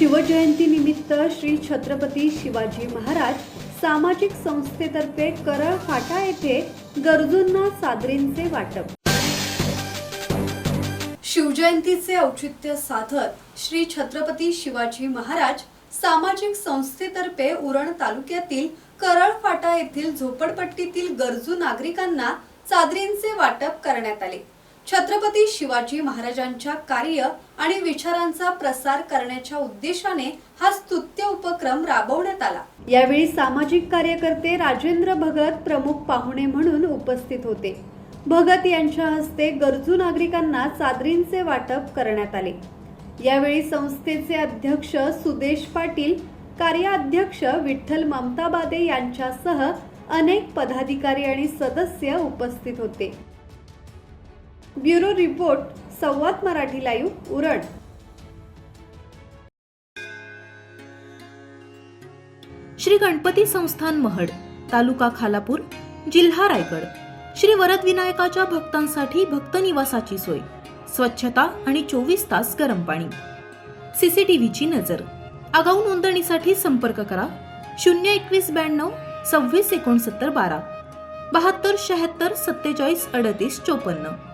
शिवजयंतीनिमित्त श्री छत्रपती शिवाजी महाराज सामाजिक संस्थेतर्फे करळ फाटा येथे गरजूंना चादरींचे वाटप। शिवजयंतीचे औचित्य साधत श्री छत्रपती शिवाजी महाराज सामाजिक संस्थेतर्फे उरण तालुक्यातील करळ फाटा येथील झोपडपट्टीतील गरजू नागरिकांना चादरींचे वाटप करण्यात आले। छत्रपती शिवाजी महाराजांच्या कार्य आणि विचारांचा प्रसार करण्याच्या उद्देशाने हा स्तुत्य उपक्रम राबवण्यात आला। यावेळी सामाजिक कार्यकर्ते राजेंद्र भगत प्रमुख पाहुणे म्हणून उपस्थित होते। भगत यांच्या हस्ते गरजू नागरिकांना चादरींचे वाटप करण्यात आले। यावेळी संस्थेचे अध्यक्ष सुदेश पाटील, कार्याध्यक्ष विठ्ठल ममताबादे यांच्यासह अनेक पदाधिकारी आणि सदस्य उपस्थित होते। ब्युरो रिपोर्ट, संवाद मराठी लाईव्ह, उरण। श्री गणपती संस्थान महड, तालुका खालापूर, जिल्हा रायगड। श्री वरद विनायकाच्या भक्तांसाठी भक्त निवासाची सोय, स्वच्छता आणि 24 तास गरम पाणी, सीसीटीव्हीची नजर। आगाऊ नोंदणीसाठी संपर्क करा 02192 26 69 12 72 76 47 38 54।